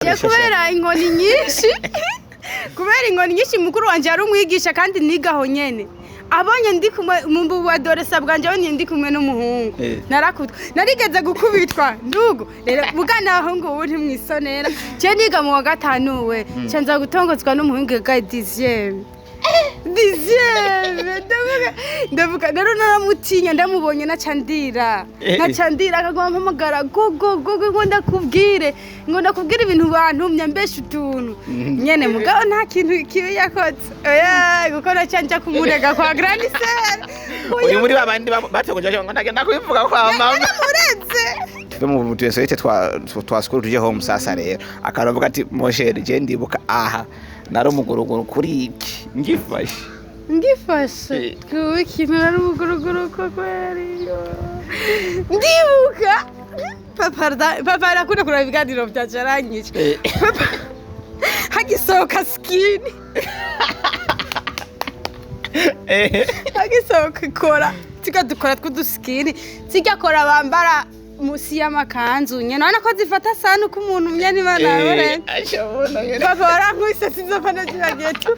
kubera inkoni nyinshi kubera inkoni nyinshi mukuru wanje ari umwigisha kandi nigaho nyene abonye ndi kumwe mu badoresa bwanje abonye ndi kumwe n'umuhungu narakutwa narigeze gukubitwa ndugo rero bugana aho ngo uri mwisonera je niga mu wa gatanu we cyanza gutongozwa n'umuhungu ga 10e ndavuga rero naramutinya ndamubonye nacandira akagomba mpamagara gogo ngo ndakubwire ibintu bantumye mbesha utuntu nyene mugabo nta kintu kibi yakoze oya gukora cyanja kumurega kwa grand sœur uri muri babandi bategoje ngo ndagenda kubivuga kwa mama muretse tuve mu tuyesete twa school tuje home sasa rero akaravuga ati moshere je ndibuka aha naro muguruguru kuri iki ngifashe twiki naro muguruguru ko kweriyo ndibuka papa arakunda kuraba ibiganiro byacarangije hagisohoka skini hagisohoka kora dukora tw'uduskini zigakora bambara musi y'amakanzu nyene none ko zifata sana uko umuntu myani banabore papa warankubise sinzopana zibagiye tu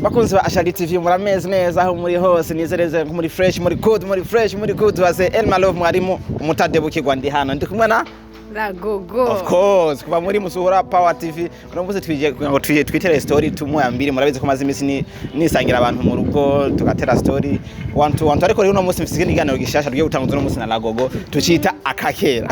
bakunzi ba Ashali TV murameze neza aho muri hose nizereze muri fresh muri good base MALOVE mwarimu umutadebukirwa ndi hano ndi kumwe na GOGO of course kuba muri musuhura Power TV urambuze twije ngo twitere story tumuyambire murabize ko maze imisi nisangira abantu mu rugo tugatera story one ariko rero no munsi mfise iganiro gishasha ryo gutanguza no munsi na GOGO tucita akakera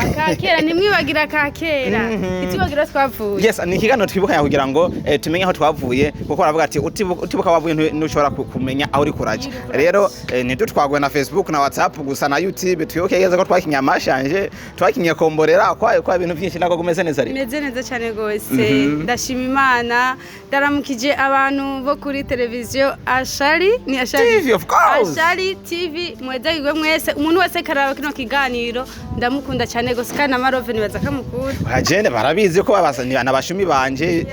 nimwibagira akakera itibagira twavuye yes ni ikiganiro twibukanya kugira ngo tumenye aho twavuye kuko baravuga ati utibuka wavuye ntushobora kumenya aho uri kuraje rero ntitutwagwe na Facebook na WhatsApp gusa na YouTube twibukeye ko twakinyamashanje twakinye komborera kwa ibintu byinshi nako gumeze neza ari meze neza cyane gose ndashima Imana ndaramukije abantu bo kuri televiziyo Ashali ni Ashali TV of course Ashali TV mwezagirwe mwese umuntu wese karaba kino kiganiro ndamukunda cyane gose kandi na MALOVE nibaza kamukuru hajene barabizi ko babasani nabashumi banje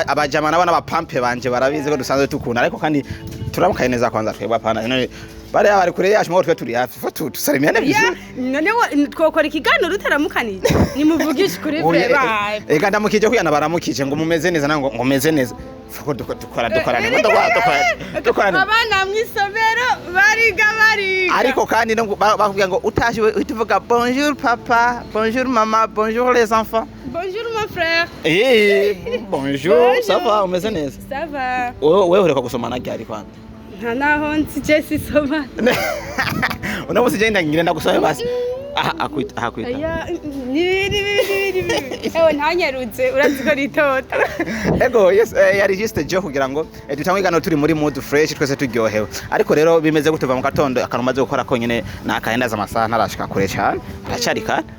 abajama nabana bapampe banje barabizi ko dusanzwe tukuna ariko kandi turamukaye neza kwanza twebwe apana bari kure yacu mwo turi hafi fatu tusalimiyane bizo none twokora ikiganiro rutaramukanije nimuvugisha kuri bye ega ndamukije kuyana baramukije ngo mumeze neza nango ngo meze neza fuko dukora abana mwisomero bari ariko kandi bakubwira ngo utaje utuvuga bonjour papa bonjour maman bonjour les enfants bonjour mon frère bonjour ça va umeze neza ça va wewe ureka gusomana ryari kwanza naho nsije sisoma unabuze genda ngirenda gusoma basi aha kwita ewe ntanyarutse uraziko ritota ego yes yari just joke kugira ngo dutangwe gano turi muri mood fresh twese turyohewe ariko rero bimeze gutuva mu gatondo akanumaze gukora konyene nakahendaza amasaha ntarashika kure cyane aracari kandi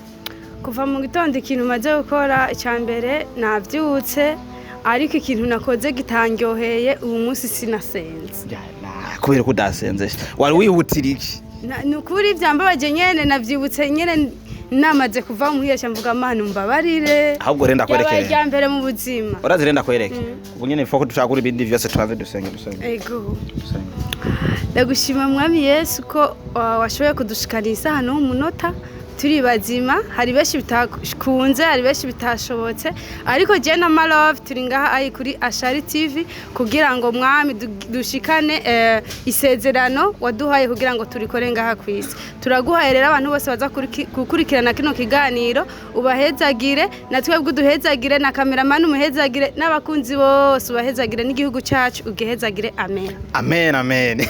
kuva mu gitondo ikintu maze gukora cyambere navyutse ariko ikintu nakoze gitangyoheye ubu munsi sinasenze kubera ko udasenze wari wihutira iki nukuri byambabaje nyene navyibutse nyene namaze kuva mu hiyasha mvuga Mana umbabarire ahubwo renda kwerekera yabaye mbere mu buzima urazi renda kwereke ubu nyene foko dushaka ibindi vyose twaze dusenge ego ndagushima mwami Yesu ko washoboye kudushikanisa hano mu munota turi bazima hari beshi bitakunze hari beshi bitashobotse ariko je na MALOVE turi ngaha ayi kuri Ashali TV kugira ngo mwami dushikane isezerano waduhaye kugira ngo turikore ngaha kwisi turaguhaye rero abantu bose baza gukurikirana kino kiganiro ubahezagire natwebwe duhezagire na cameraman umuhezagire n'abakunzi bose ubahezagire n'igihugu cyacu ugehezagire amen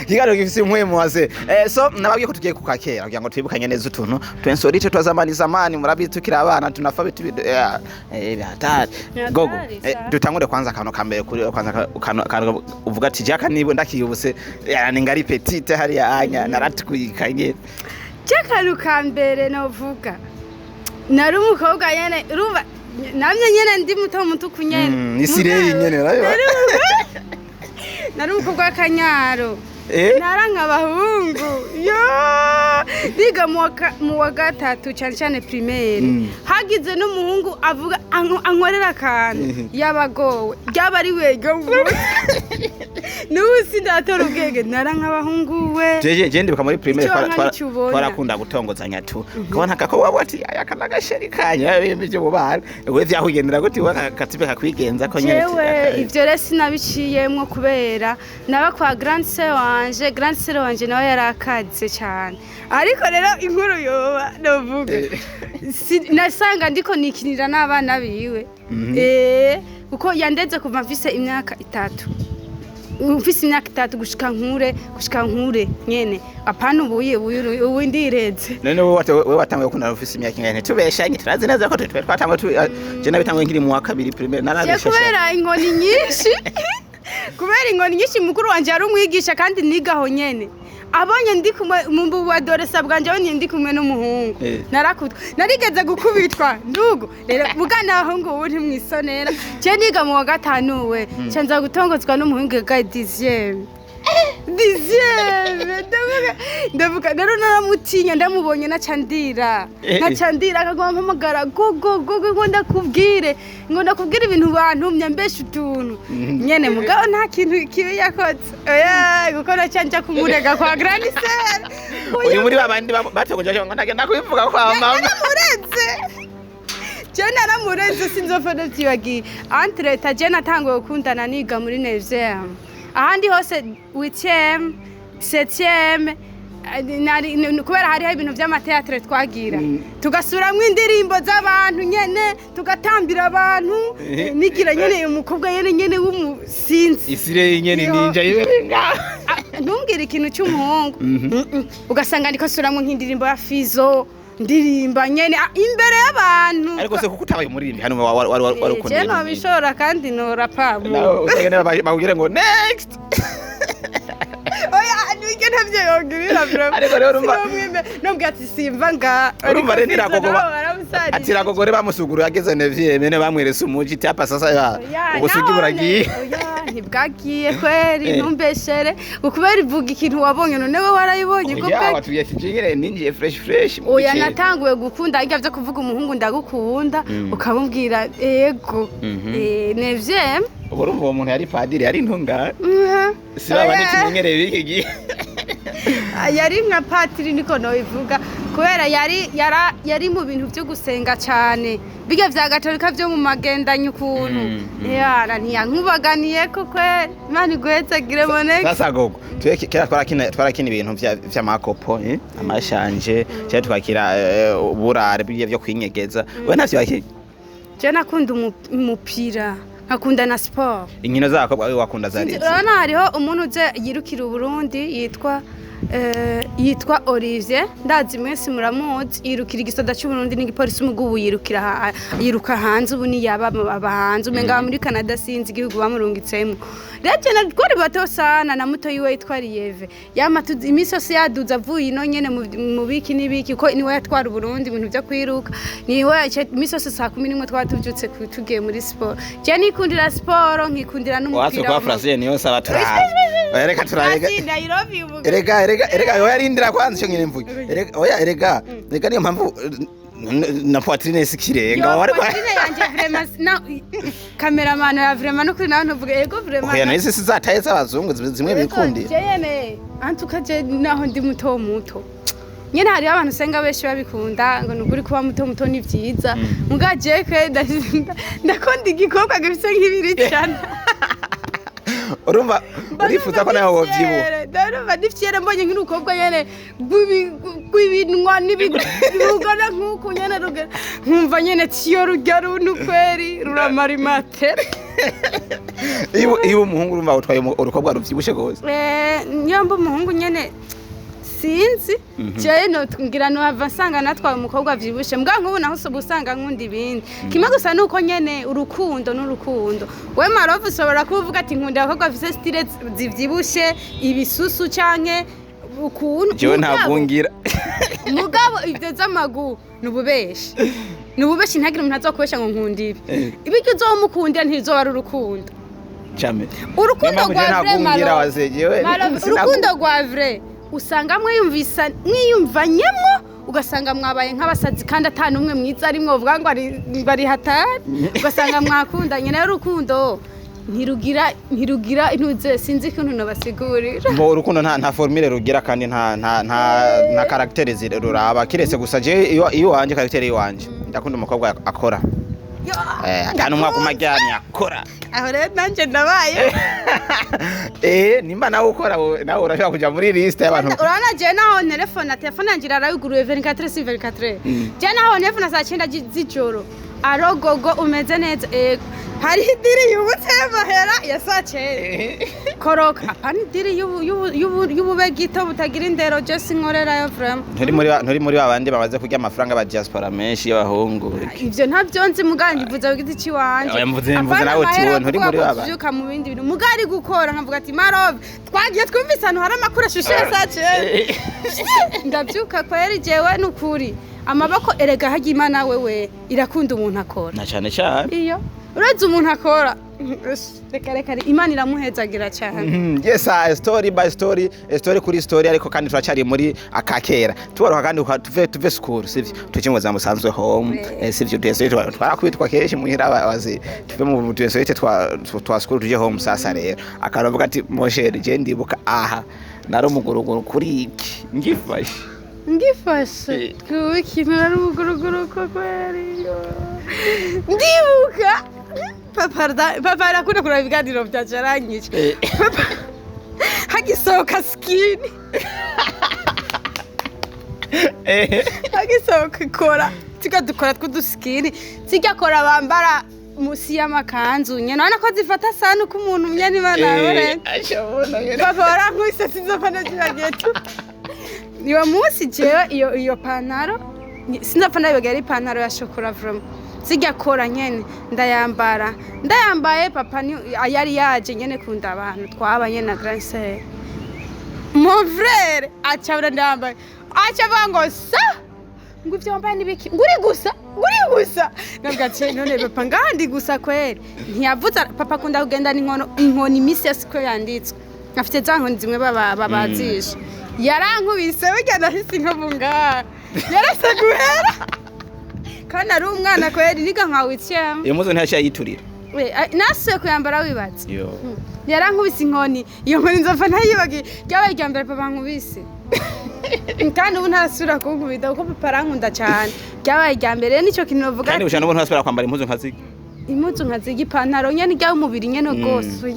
kiganiro gifise impwemu waze so nababwiye ko tugiye kukakera kugira ngo twibukanye neza utuntu twensorite twazamani murabizi tukira abana tunafa bitu hatari GOGO dutangure kwanza akantu kambere kuri kwanza uvuga ati jaka nibo ndakiyubuse ni ngari petite hari ya anya naratukuyikanye jaka kambere novuga nari umukobwa yene urumva namye nyene ndi muto kunyene nisireye nyene nari umukobwa akanyaro naranka abahungu biga mu wa gatatu cyane primaire hagize n'umuhungu avuga ankorera akantu yabagowe byaba ari wege n'ubu sindatora ubwenge nara nk'abahungu we je ndibuka muri primaire Icyo ubona. twarakunda gutongozanya tu ukabona kakobwa ati aya kana gasheri kanya bimije bubana we vyahugendera gute katibe kakwigenza ko nyene jewe ivyo rero sinabiciyemwo kubera naba kwa grande sœur wanje nawe yarakaze cyane ariko rero inkuru yoba novuga nasanga ndiko nikinira n'abana biwe kuko yandeze kuva mfise imyaka 3 mfise imyaka 3 gushika nkure nyene apana ubu ndireze none we watanguye gukunda ufise imyaka ingana tubeshanye turazi neza ko twatanguye je nabitanguye nkiri mu wa 2 primaire narabeshasha kubera inkoni nyinshi mukuru wanje ari umwigisha kandi nigaho nyene abonye ndi kumwe mu badoresa bwanje abonye ndi kumwe n'umuhungu narakutwa narigeze gukubitwa ndugo rero mugana abahungu ubu ntimwisonera je niga mu wa 5 we canza gutongozwa n'umuhungu ga 10e ndavuga rero naramutinya ndamubonye nacandira akagomba mpamagara gogo ngo ndakubwire ibintu bantumye mbesha utuntu nyene mugabo nta kintu kibi yakoze oya kuko nacanja kumurega kwa grande sœur uyu muri babandi batogoje ngo ndagenda kubivuga kwa mama naramureze sinzofana vyibagiye entre ta je natanguye gukundana niga muri nevzem ahandi hose 8e 7e kubera hariho ibintu vy'amateatre twagira tugasuramwo indirimbo z'abantu nyene tugatambira abantu nigira nyene umukobwa nyene w'umusinzi isire nyene ninja yiberenga ntumbwire ikintu cy'umuhungu ugasanga ndiko suramwo nk'indirimbo ya Fizo ndirimba nyene imbere y'abantu ariko se kuko utabaye umurindi hano wari ukundye je no bishora kandi no rapabu bagire ngo next oya nige ntavyo yongirira bro ariko rero urumva nubwo ati simva nga urumva rero ati ragogore bamusuguru yageze nevye mene bamwerese umuji tyapa sasa ubusugi buragiye ntibwagiye kweri ntumbeshere ukubera ivuga ikintu wabonye none we warayibonye ko ya watuye kijingire ninjiye fresh oya natanguye gukunda ijya byo kuvuga umuhungu ndagukunda ukamubwira yego nevye urumva uwo muntu yari padiri yari intungane sibaba ntikimenyereye biki gihe yari nka patiri niko nobivuga kubera yari mu bintu byo gusenga cyane biga vya gatolika byo mu magendanye ukuntu yara ntiyankubaganiye ko kwe Imana igwetsagire moneke sasa gogo kera twarakina ibintu vy'amakopo amashanje cyane twakira burare byo kwinyegeza we ntavyo bakiri je nakunda umupira akunda na sport inkino zako wakunda zari urabona hariho umuntu uje yirukira Burundi yitwa Olivier ndazi mwese muramuzi yirukira igisoda cy'Uburundi n'igipolisi umugubu yiruka hanze ubu ni yaba abahanze umenga muri Canada sinzi igihugu bamurungitsemo rete na twari bato sana na muto yiwe yitwa Lieve yamatu imisosi yaduza avuye ino nyene mu biki nibiki ko niwe yatwara Burundi ibintu byo kwiruka niwe imisosi saa 11 twatubyutse tugiye muri sport je nikundira sport nkikundira n'umupira kwa Francine niyo saba turara reka turarega erega yo yarindira kwanza cyo nyine mvuye erega niyo mpamvu na poitrine sikirenga wari poitrine yanje vraiment na cameraman ya vraiment no kuri nawe ntuvuga ego vraiment oya nise sizataye z'abazungu zimwe bikundi jene antukaje naho ndi muto nyene hari abantu senga beshi babikunda ngo nukuri kuba muto ni vyiza mugaje kwe ndakunda igikobwa gifise nk'ibiri cyane urumva urifuza ko nawe wovyibuha ndumva ndifyere mbonye nk'urukobwa nyene gwibinwa n'ibigana nk'uko nyene nkumva nyene tiyo rujya runukweri ruramara imatere iyo umuhungu urumva utwaye urukobwa ruvyibushe gose nyamba umuhungu nyene sinzi je no ngira no avasanga natwaye umukobwa vyibushe mbwa nk'ubu naho usanga nkundi ibindi kimwe gusa nuko nyene urukundo n'urukundo we MALOVE usobora kuvuga ati nkunda abakobwa bafise style zivyibushe ibisusu canke ukuntu je ntagungira mugabo ivyo z'amagu nububeshi ntagira umuntu azokubesha ngo nkunda ibi ibyo uzomukundira ntizoba ari urukundo cyame urukundo rwa vrai urukundo rwa vrai usanga mwiyumvanyemo ugasanga mwabaye nk'abasazi kandi atanu umwe mwiza arimwe uvuga ngo bari hatari ugasanga mwakundanye nayo urukundo ntirugira intuze sinzi ikintu nabasigurira mbo urukundo nta formule rugira kandi nta character ruraba kiretse gusa je iyo wanje character iwanje ndakunda umukobwa akora kandi umwaka umajyanye akora aho rero nanje ndabaye nimba nawe ukora nawe urashaka kuja muri liste y'abantu urana je naho telefone yanje irarayuguruye 24/24 je naho telefone saa 9 z'ijoro aro gogo umeze neza hari idiri yubutse y'amahera ya saa 9 koroka apana idiri y'ubube gito butagira indero je sinkorera yo vraiment nturi muri babandi bamaze kurya amafaranga ba diaspora menshi y'abahungu ivyo ntavyo nzi mugandi mvuza giti ci wanje mvuze nawe uti won nturi muri babandi vyuka mu bindi bintu mugari gukora nkavuga ati Malove twagiye twumvise ahantu hari amakuru ashushe ya saa 9 ndavyuka kweri jewe nukuri amaboko erega hagiye Imana wewe irakunda umuntu akora na cyane iyo urazi umuntu akora reka Imana iramuhezagira cyane yes story by story kuri story ariko kandi turacari muri akakera tuboroka kandi tuve school sivyo tukimwoza musanzwe home sivyo twese twarakubitwa keshi muhira abazi tuve mu twese twa school tuje home sasa rero akavuga ati moshere je ndibuka aha nari umuguruguru kuri iki ngifashe kuki nari umuguruguru ko kweri ndibuka papa arakunda kuraba ibiganiro byacu yaranyije hagisohoka skini hagisohoka ikora dukora tw'uduskini zigakora bambara musi y'amakanzu nyene urabona ko zifata sana uko umuntu nyene Imana papa warankubise sinzopfa nagiye tu niwo munsi jewe iyo pantaro sinzopfa nabibaga ari ipantaro ya shokora vraiment zigakora nyene ndayambaye papa yari yaje nyene kunda abantu twabanye na grand sœur mon frère acabura ndambaye acavuga ngo sa ngo ivyo wambaye nibiki nguri gusa nabwo ati none papa ngandi gusa kweri ntiyavuza papa kunda kugenda inkoni imisi ya siko yanditswe afite za nkoni zimwe babazisha yarankubise burya nahise nkabunga yarase guhera kana ari umwana kweri niga nkawe icyema iyo muzo ntashya yiturira nasuye kuyambara wibatse yarankubise inkoni iyo nkoni nzopfa ntayibagi ryabaye irya mbere papa nkubise kandi ubu ntarasubira kunkubita kuko papa arankunda cyane ryabaye irya mbere nicyo kintu bavuga kandi ushaka n'ubu ntarasubira kwambara impuzu nkaziga ipantaro nyene ryawe umubiri nyene rwose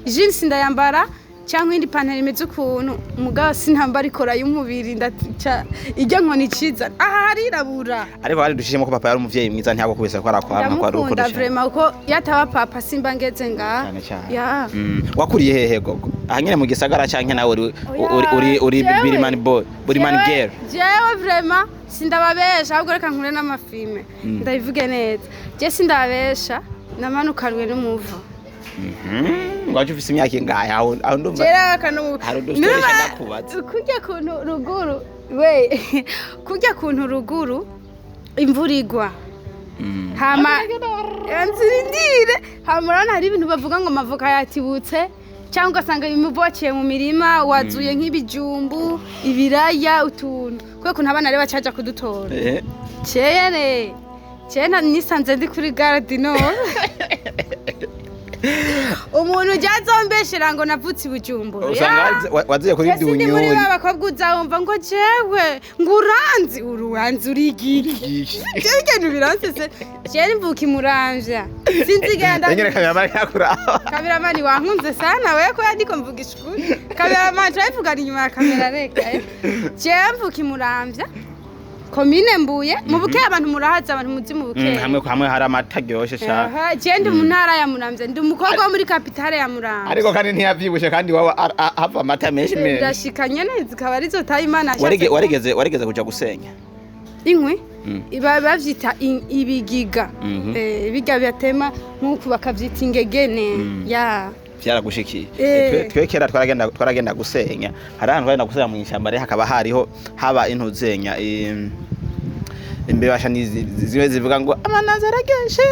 jeans ndayambara cyangwa indi pantaro imeze ukuntu mugabo sinambara ikora y'umubiri ndatica ijya nkoni ciza harirabura ariko hari dushishemo ko papa yari umuvyeyi mwiza ntiyako kubisa ko arakwama ko ari uko ndamukunda vraiment uko yataba papa simba ngeze nga ya wakuriye hehe gogo aha nyene mu gisagara canke nawe uri birimani boy birimani girl jewe vraiment sindababesha ahubwo reka nkure n'amafilme ndabivuge neza je sindababesha namanukanwe n'umuvo ngwaje ufise imyaka ingahe aho ndumva jera kanu kujya kuntu ruguru imvura igwa hama yanzirindire hamurana hari ibintu bavuga ngo mavuka yatibutse cyangwa ugasanga imivu waciye mu mirima wazuye nk'ibijumbu ibiraya utuntu kuko ntabana reba cyaja kudutora cyera nisanze ndi kuri gare du Nord umuntu ujyazombeshera ngo navutse ibujumbura waziye kuri dunyuri muri babakobwa uzawumva ngo jewe ngo uranzi urigiki jewe ngene biransese jewe mvuka imuramvya sinzigenda nyene kabiramani yakuraba kabiramani wankunze sana we ko yandiko mvuga ishukuri kabiramani turayivuga inyuma ya kamera reka jewe mvuka imuramvya komine Mbuye mu buke abantu murahaza abantu muzi mu buke hamwe hari amata gyoshe cyane je mu ntara ya Muramvya ndi umukobwa wo muri capitale ya Muramvya ariko kandi ntiyavyibushe kandi wawe hava amata menshi ndashikanye neza zikaba arizo tayi Imana warigeze kuja gusenya inkwi bavyita ibigiga ibiga byatema nkuko bakavyita ingegene ya vyaragushikiye twe kera twaragenda gusenya hari ahantu barenda gusenya mu ishyamba rero hakaba haba intuzenya imbebasha niziwe zivuga ngo amanaza arageshe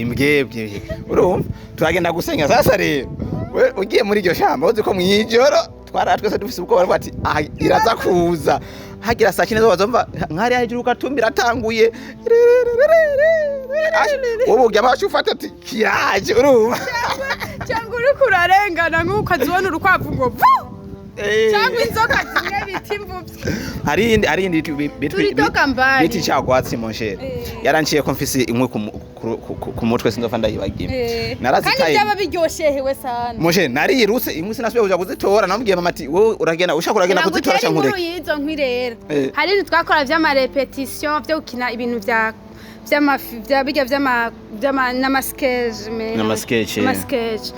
imbwebwe urumva turagenda gusenya sasa rero we ugiye muri iryo shamba uzi ko mwijoro twese dufise ubwoba bati iraza kuza hagira saa 4 zo bazomva nkari hejuru gatumbira atanguye ubu gyabasha ufata ati kiraje urumva cyangwa uri kurarengana nk'uko azibona urukwavu ngo cyangwa inzoka zimwe bita imvubyi hari indi biti cyagwatsi monshere yaranciye ko mfise inkwi ku mutwe sinzofa ndayibagiye narazitaye kandi byaba biryoshehewe sana monshere narirutse inkwi sinasubiye kuja kuzitora namubwiye mama ati wowe uragenda ushaka uragenda kuzitora cyangwa ureke yizo nkwi rero hari ibintu twakora vy'ama repetition byo gukina ibintu vya n'amasketch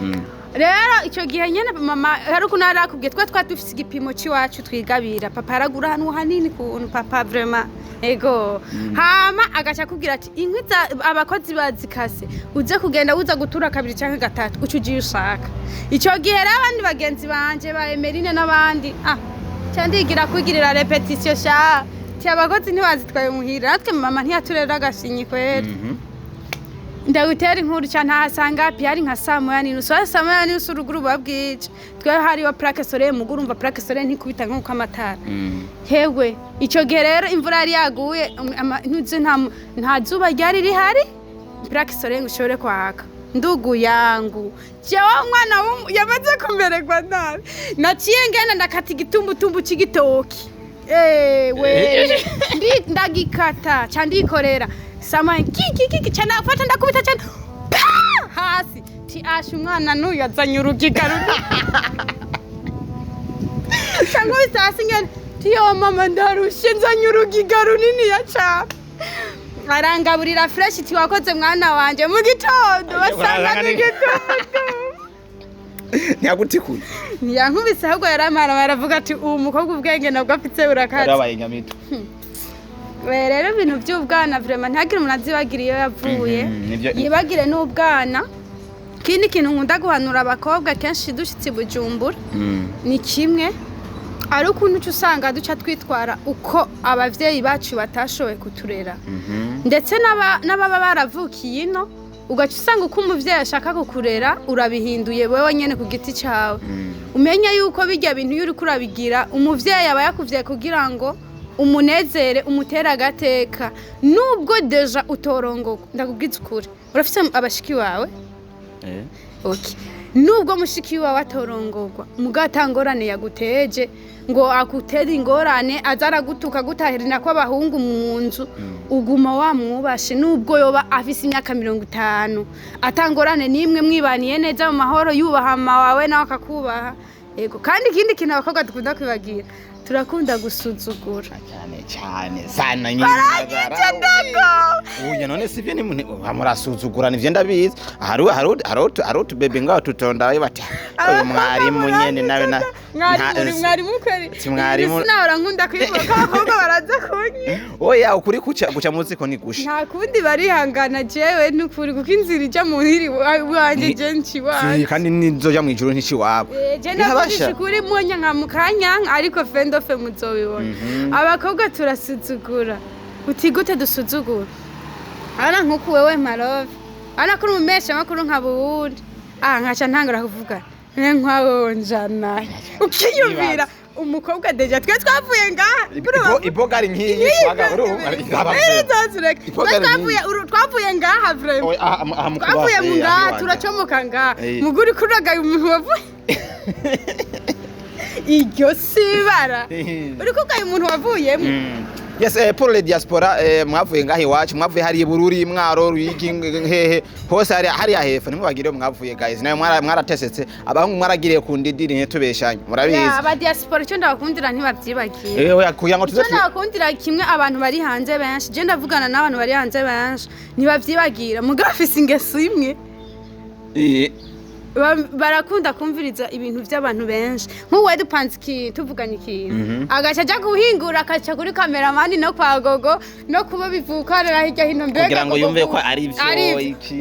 rero icyo gihe nyene mama hari ukuntu arakubwiye twatufise igipimo cy'iwacu twigabira papa yaragura hano hanini kuntu papa vraiment ego hama agaca kubwira ati inkwi abakozi bazikase uze kugenda uza gutura 2 cyangwa 3 ucugiye ushaka icyo gihe rero abandi bagenzi banje ba Emeline n'abandi cyandigira kwigirira repetition sha abakozi ntibazitwaye muhira natwe mama ntiyaturera agashinyi kwera ndagutera inkuru cyane hasanga byari nka saa 9:30 uruguru babwije twe hari wa plaque solaire muguru umva plaque solaire ntikubita nkuko amatara hewe icyo gihe rero imvura yari yaguye ntuze nta zuba ryari rihari plaque solaire ngushobore kwaka ndugu yangu jewe mwana yamaze kumererwa nabi naciye ngenda ndakata igitumbutumbu cy'igitoki we ndagikata candikorera sama kiki cyane afata ndakubita cyane hasi ti asha umwana nuyu azanye urugiga cyangwa bitasi ngene ti yo mama ndarushe nzanye urugiga runini ya cyane arangaburira fresh ti wakoze mwana wanje mu gitondo basanga mu gitondo ntiyagutikuye ntiyankubise ahubwo yaramara baravuga ati uwo mukobwa ubwenge nabwo afite urakatse yarabaye nyamito rero ibintu by'ubwana vraiment ntagire umuntu azibagiriye yavuye yibagire n'ubwana kindi kintu nkunda guhanura abakobwa kenshi dushitse Bujumbura ni kimwe ari ukuntu usanga duca twitwara uko abavyeyi bacu batashoboye kuturera ndetse n'ababa baravukiye ino ugaca usanga uko umuvyeyi ashaka kukurera urabihinduye wewe nyene ku giti cyawe umenya yuko bijya bintu yuri kurabigira umuvyeyi aba yakuvye kugira ngo umunezere umutera agateka nubwo deja utorongoka ndakubwiza ukuri urafite abashiki wawe okay nubwo mushiki wawe atorongorwa mugatangorane yaguteje ngo akutera ingorane azara gutuka gutahirina ko abahungu mu nzu uguma wamwubashe nubwo yoba afise imyaka 50 atangorane nimwe mwibaniye neza mu mahoro yubaha mama wawe nawe akakubaha yego kandi ikindi kintu abakobwa dukunda kwibagira turakunda gusuzugura cyane sana nyine uyu none sivye ni murasuzugura nivyo ndabizi hari utubebe ngaho tutonda bati uyu mwarimu nyene nawe na mwarimu kweri mwarimu sinahora nkunda kwivuga abakobwa baraza kunyi oya ukuri guca muziko ni gusha nta kundi barihangana jewe n'ukuri kuko inzira ija mu hiri wanje je nci kandi nizoja mu ijuru ntici wabo je ndabasha kuri munya nka mukanya ariko fendo fe muzobibona abakobwa turasuzugura uti gute dusuzugura ana nkuko wewe MALOVE ana kuri umesha makuru nka buwundi nkaca ntangura kuvuga nkwawo njana ukiyumvira umukobwa deja twavuye ngaha iboga ari nkiyi twaga twavuye ngaha vraiment twavuye mu ngaha turacomoka ngaha muguri kuragaye umuntu wavuye iryo sibara uriko gaye umuntu wavuyemo yes pour les diaspora mwavuye ngahe wacu mwavuye hari Bururi Mwaro Ruyigi hehe hose hari ahefa nimubagire mwavuye guys nayo mwaratesetse abahungu mwaragiriye ku ndidiri ntitubeshanye murabizi aba diaspora cyo ndabakundira ntibavyibagiye oya kugira ngo tuze ndabakundira kimwe abantu bari hanze benshi je ndavugana n'abantu bari hanze benshi ntibavyibagira mugafise ingeso imwe barakunda kumviriza ibintu by'abantu benshi nk'uwe dupanziki tuvuganye ikintu agaca ajya guhingura akaca kuri cameraman no kwa gogo no kuba bivukanira hirya hino mbega kugira ngo yumve ko ari byo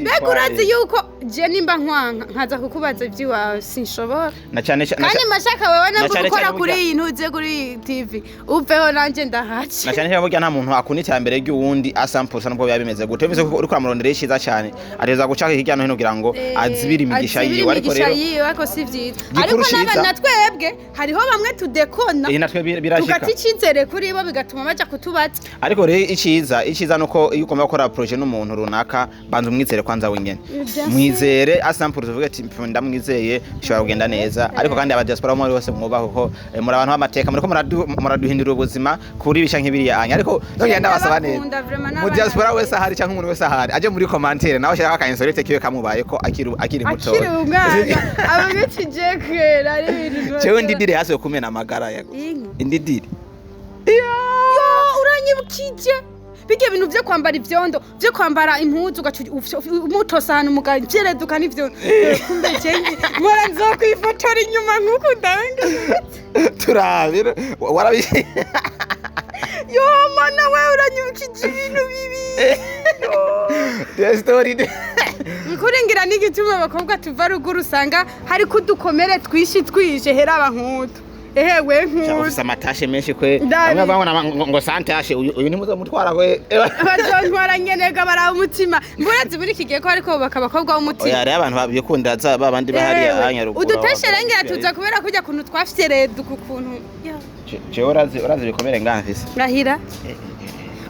mbega urazi yuko je nimba nkwanka nkaza kukubaza iby'iwawe sinshobora na cyane kandi mashaka wewe nabwo gukora kuri iyi ntuze kuri TV uveho nanje ndahaci na cyane burya nta muntu akuni cyambere ry'uwundi asampusa nubwo yabimeze gute bivuze ko uri kuramurondera ishiza cyane areza gucaka hirya no hino kugira ngo azibira imigisha yiwe imigisha yiwe ariko si vyiza ariko n'abana twebwe hariho bamwe tudekona natwe birashika tugati icizere kuri bo bigatuma baja kutubaza ariko rero iciza nuko iyo ugomba gukora projet n'umuntu runaka banza umwizere kwanza wenyene mwizere asample tuvuge ati ndamwizeye bishobora kugenda neza ariko kandi aba diaspora muri bose mwubaho ko muri abantu b'amateka muriko muraduhindura ubuzima kuri bisha nk'ibiri yanya ariko ngenda basaba neza mu diaspora wese ahari cyangwa umuntu wese ahari aje muri commentaire nawe shaka ka insolite kiwe kamubaye ko akiri muto abagitije kera ari ibintu cyewe ndidire hasi yo kumena amagara yago indidire uranyibukije bige bintu byo kwambara ivyondo byo kwambara impuzu umutosana umugajereduka n'ivyo kumbe cengi mora nzokwifotora inyuma nkuko ndawenga turabira warabi yo mana we uranyibukije ibintu bibi the story nkuringira n'igituma abakobwa tuva ruguru usanga hari kudukomere twishe hera abankutu ehewe nkutu ufise amatashe menshi kwe bamwe babona ngo santashe uyu ni muzo mutwara kwe bazontwara nyenega bara umutima mburazi buri kigiye ko ariko bakabakobwa w'umutima oya rero abantu babikunda za babandi bahari ahanyaruguru udutesherengera tuza kubera kujya kuntu twafite redu kukuntu je urazi bikomere ngamfise rahira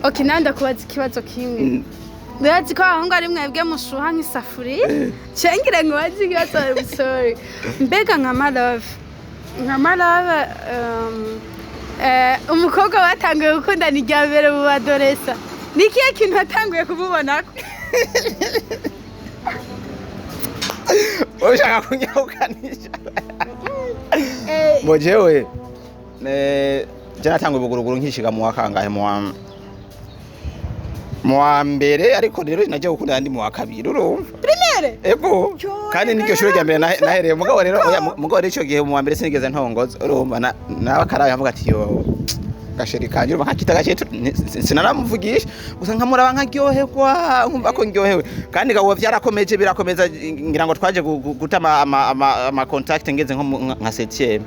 okay nanda kubaza ikibazo kimwe Birazi ko ahonga ari mwebwe mushuha nk'isafuriya cengire ngo bazi ikibazo sorry mbega nka MALOVE umukobwa watanguye gukundana irya mbere mu badoresa nikiye kintu atanguye kumubonako ushaka kunyaukanisha mojewe je natanguye buguruguru nkishiga mu wakangahe mu wa mbere ariko rero najya gukundana ndi mu wa kabiri urumva primaire ego kandi n'iryo shuri rya mbere nahereye mugabo rero ico gihe mu wa mbere sinigeze ntongoza urumva n'abakaraye avuga ati yo gasheri kanje urumva nkakita gace sinanamuvugisha gusa nkamuraba nkaryoherwa nkumva ko ndyohewe kandi gabo vyarakomeje birakomeza ngira ngo twaje gutama ama contact ngeze nko nka 7e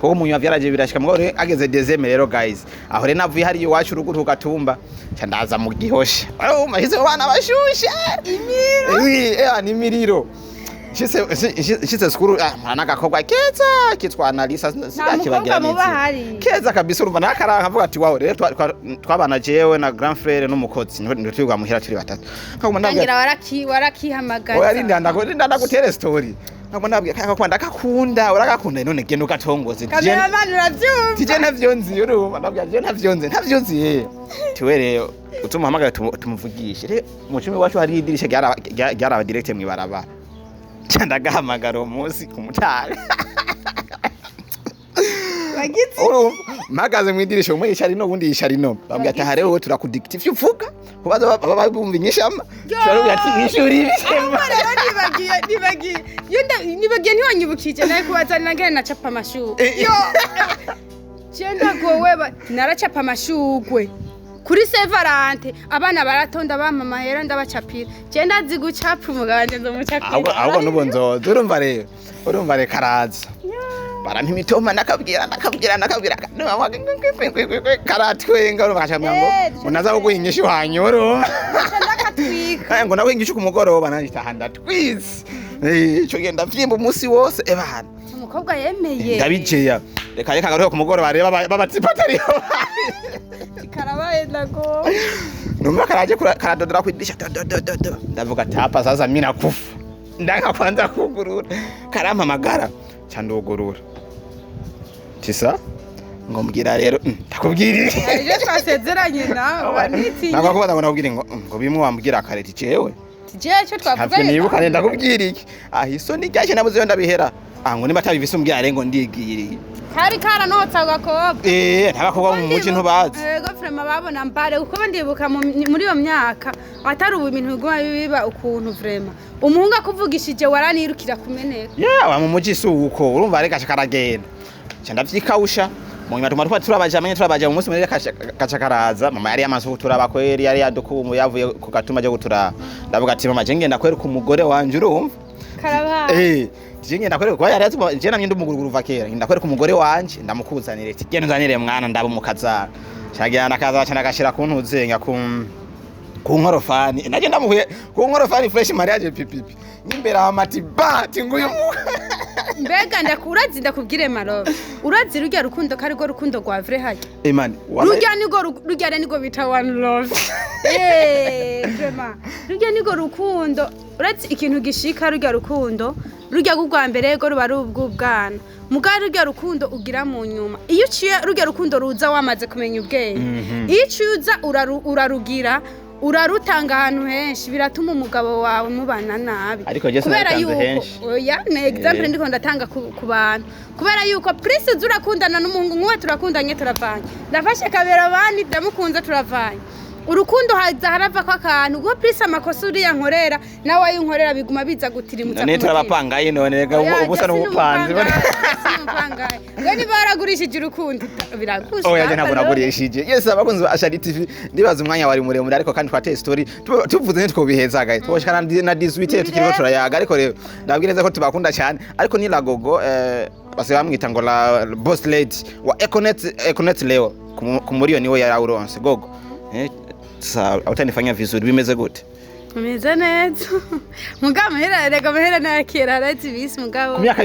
kuko munyu vyaraje birashika mugabo ageze dezeme rero guys aho rero navuye hari iwacu ruguru gatumba cyandaza mu gihosha mahize bana bashushe imiro ni miriro shise skuru mwana gakobwa keza kitwana lisa sigakibagira neza keza kabisa urumva nakara nkavuga ati wawe rero twabana jewe na grand frère n'umukotsi ndo twigwa muhira turi batatu nkagira warakihamagaza oya ndanda gutere story nabwiye kaka ndakakunda uragakunda none genda ugatongoze kamera manu uravyumva tije ntavyo nzi urumva nabwiye je ntavyo nzi tiwe rero utuma hamagara tumuvugishe rero mu cumi wacu hari idirisha ryaraba direct mwibarabara cyandagahamagara umunsi kumutara bagitsi magaze mwidirisha umwe yishari no wundi yishari no bambwiye ati hare wowe turakudictive uvuga kubaza babumva inyishama cyarubwiye ati nishuri ibishema nibagiye ntiwanyibukije naye kubazanira ngene nacapa amashugwe yo cyenda gowe naracapa amashugwe kuri Sevarante abana baratonda bampa amahera ndabacapira cyenda azi gucapa umuganje nzomucapira ahubwo nubonzoza urumva reka araza barampa imitoma nakabwira karatwenga urumva ngo naza kuguhinyisha uhanyoro ngo nawe ngisha ku mugoroba nanjitaha ndatwize ico genda vyimba umunsi wose ebana umukobwa yemeye ndabijeya reka garuka ku mugoroba reba babatsipatariyo karabaye nago numva karaje karadodora kwidisha ndavuga tapa sasa mimi nakufa ndanga kwanza kugurura karampa magara cyandogorura tisa ngombwira rero ndakubwiraije twasezeranye nawe waniti nako kubaza ngo nakubwira ngo bimwe wambwira kareti jewe cyo twavuga nibuka ndakubwira iki ahiso ni cyashye nabuze ndabihera ngo niba tabivise umbwira ngo ndigiriye kari karanotsa gakobwa ntabakobwa mu muci ntubazi ego frema babona mbare uko ndibuka muri iyo myaka atari ubu ibintu biguma biba ukuntu frema umuhungu akuvugishije waranirukira kumeneka wa mu muci suko urumva reka karagenda cyandavyikawusha mu nyuma tuma turabaja mu munsi muri kacakaraza mama yari amaso turabakweri yari yadukumu yavuye ku gatuma cyo gutura ndavuga ati mama jenge ndakwereka umugore wanje urumva karaba jenge ndakwereka kwa yari azuma je namye ndumuguruguru vakera ndakwereka umugore wanje ndamukuzanire ati genda uzanire mwana ndaba umukazara cyagirana kaza cyana gashira kuntuzenga ku nkorofani naje ndamuhuye ku nkorofani fresh mariage pipipi nyimbere amati bati nguyu mbega ndakubwire Malove urazi rujya rukundo kari go rukundo rwa vrai hajya imani rujya nigo bita one love vraiment rujya nigo rukundo urazi ikintu gishika rujya rukundo rujya gugwa mbere go ruba rubwana mugari rujya rukundo ugira mu nyuma iyo uciye rujya rukundo ruza wamaze kumenya ubwenge iyo uciuza urarugira urarutanga ahantu henshi biratuma umugabo wawe mubana nabi kubera yuko oya ne example ndiko ndatanga ku bantu kubera yuko Prince urakundana n'umuhungu nk'uwe turakundanye turavanye ndafashe kabera abandi ndamukunze turavanye urukundo harava kwa kantu go Prince amakosa uri yankorera nawe ayinkorera biguma biza gutirimutsa none turabapangaye none rega ubusa n'ubupanzi ngani baragurishije urukundo biragusa oya je ntabwo nagurishije yes abakunzi ba Ashali TV ndibaza umwanya wari muremure ariko kandi twateye story tuvuze nitwo bihezaga twoshikana na 18 tukiriko turayaga ariko rero ndabwireza ko tubakunda cyane ariko ni la gogo base bamwita ngo la boss lady wa Econet leo ku muriyo niwe yarawuronse gogo utanifanya vizuri bimeze gute bimeze neza mugabo rega na kera arati bisi mugabo kumyaka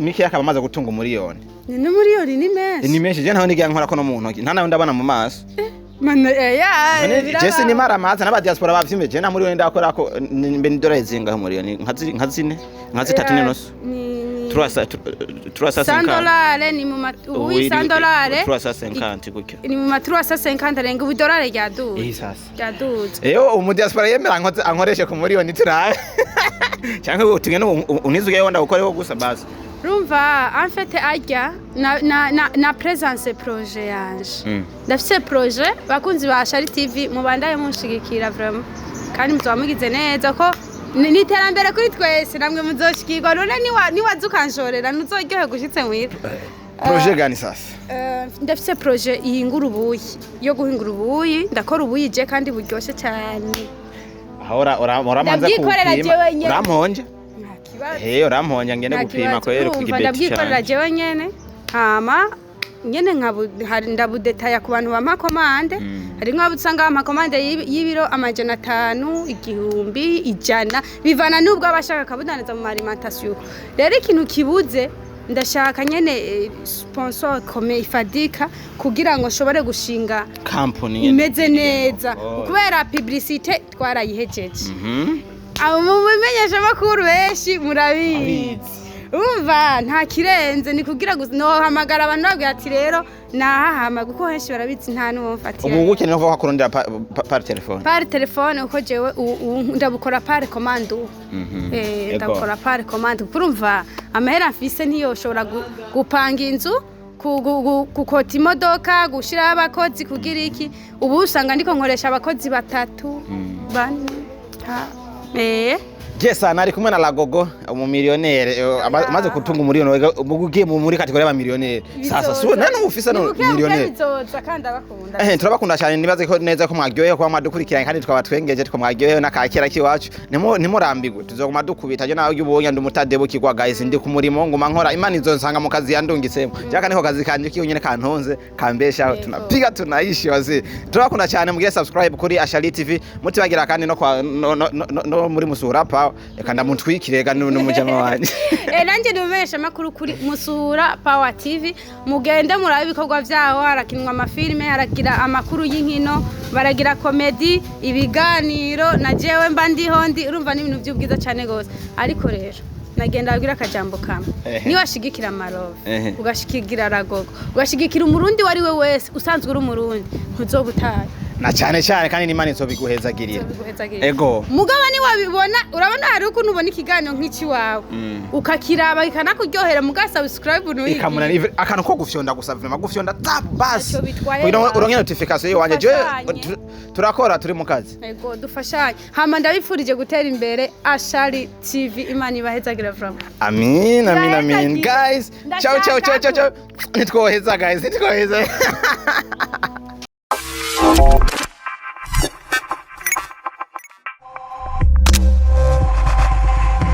miki yakabamaze gutunga umuriyoni ni umuriyoni ni menshi je ntaho nigiye nkora ko no muntu nta nawe ndabana mu maso mana ya Jesse ni mara maza n'aba diaspora bavyimbe je nta muriyoni ndakora ko mbe ni dollar zinga umuriyoni nka 3 n'inoso 350 dollars ni mu oui 100 dollars 350 gutyo ni mu 350 renga ubu dollars ryaduze mu diaspora yemera ankoreshe ku muriyoni turabe cyangwa utugene unizuye wonda gukoreho gusa basi rumva en fait ajya na présence projet yanje ndafise projet bakunzi ba Ashali TV mubandaye munshigikira vraiment kandi muzamugize neza ko ni terambere kuri twese namwe muzoshikirwa none ni wazukanshorera nuzoryohe gushitse mwira projet gani sasa ndafise projet ihingura ubuyi yo guhingura ubuyi ndakora ubuyi je kandi buryoshe cyane ahora uramanza kupima uramponje uramponje ngene gupima kwere ku gibeti ndabwikorera jewe nyene hama nyene ndabudetaya ku bantu bampa komande hari nk'abo usanga bampa komande y'ibiro amajana 5 igihumbi ijana bivana n'ubwo abashaka kabudaniza mu alimentation rero ikintu kibuze ndashaka nyene sponsor comme ifadika kugira ngo nshobore gushinga company imeze neza kubera publicité twarayihejeje abo mumenyesha makuru benshi murabizi umva nta kirenze ni kugira no hamagara abantu babwira ati rero nahahama kuko henshi barabizi nta nuwo mfatira ubu gukeneye ko kurondera par telefone uko jewe ndabukora par commande ndabukora par commande kurumva amahera mfise ntiyo shobora gupanga inzu kukota imodoka gushira abakozi kugira iki ubu usanga ndiko nkoresha abakozi 3 4 Jessa nari kumwe na la gogo umumilionere amaze kutunga umuriyoni ugiye muri kategori y'abamilionere sasa so nani ufisa no milionere turabakunda cyane nibaze ko neza ko mwagyoye kwa madukurikiranye kandi twaba twengeje twamwagyoye nakakera kiwacu nimurambigwe tuzoguma dukubita je nawe ubonye ndumutadebo kigwa guys ndi ku murimo nguma nkora imana izonsanga mu kazi yandungisemo cyaka niko kazi kanje kiyo nyene kantonze kambesha tunapiga tunaishi wazi turabakunda cyane mugiye subscribe kuri Ashali TV mutibagira kandi no muri musura pa ekanda muntwikirega n'umujama wanje nanje ndumesha makuru kuri musura Power TV mugende murabe ibikorwa vyaho harakinwa amafilme haragira amakuru y'inkino baragira comedy ibiganiro na jewe mba ndihondi urumva n'ibintu by'ubwiza cyane gose ariko rero nagenda abwira akajambo kamwe ni washigikira MALOVE ugashikira ragogo ugashigikira umurundi wari we wese usanzwe uri umurundi ntuzobutaye na cyane kandi n'Imana izobiguhezagirira ego mugabani wabibona urabona hari ukuntu ubona ikiganiro nk'iki wawe ukakiraba ikanakuryohera muga subscribe no ikamuna akantu ko gufyonda gusa vema gufyonda tap bas uronke notification yiwanje je turakora turi mu kazi ego dufashanye hama ndabifurije gutera imbere Ashali TV Imana ibahezagira from amin guys ciao nitwoheza guys nitwoheza